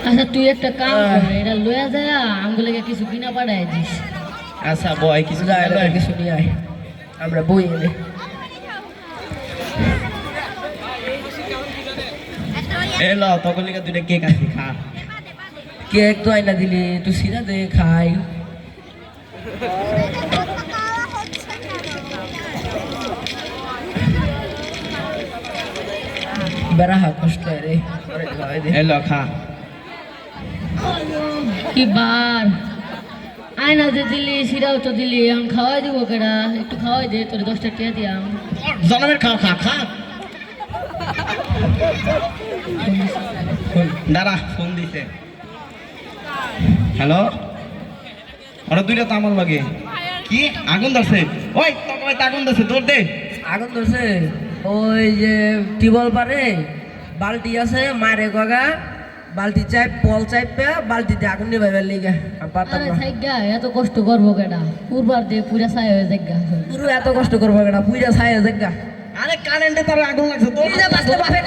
আচ্ছা তুই একটা কাম কর, এটা লয়া যায় আঙ্গুলে কিছু কিনা পাঠাই দিস। আচ্ছা বয় কিছু কিছু নিয়ে আয়, আমরা বই এনে এলো তখন লিখে দুইটা কেক আছে খা। কেক তো আইনা দিলি, তুই সিরা দে খাই। বেড়া হাত কষ্ট রে, এলো খা। কি বার আয়না যে দিলি সিরাও তো দিলি, এখন খাওয়াই দিব কেডা? একটু খাওয়াই দে, তোর 10টা টিয়া দিয়াম। জনমের খাও খা খা। দাঁড়া ফোন দিছে। হ্যালো, ওরা দুইটা তো আমার লাগে। কি আগুন ধরছে? ওই তোকে আগুন ধরছে, তোর দে। আগুন ধরছে ওই যে টিবল পারে বালতি আছে, মারে গগা বালতি চাই পল চাইপে বালতিতে আগুন নিভাইবার লিগা পারতাম আরে না। থাইগা এত কষ্ট করবো কেডা? পুরবার দিয়ে পুরা ছাই হয়ে যাগা। পুরো এত কষ্ট করবো কেনা, পুইরা ছাই জায়গা। আরে কারেন্টে তার আগুন লাগছে তোর। বাঁচতে পারবে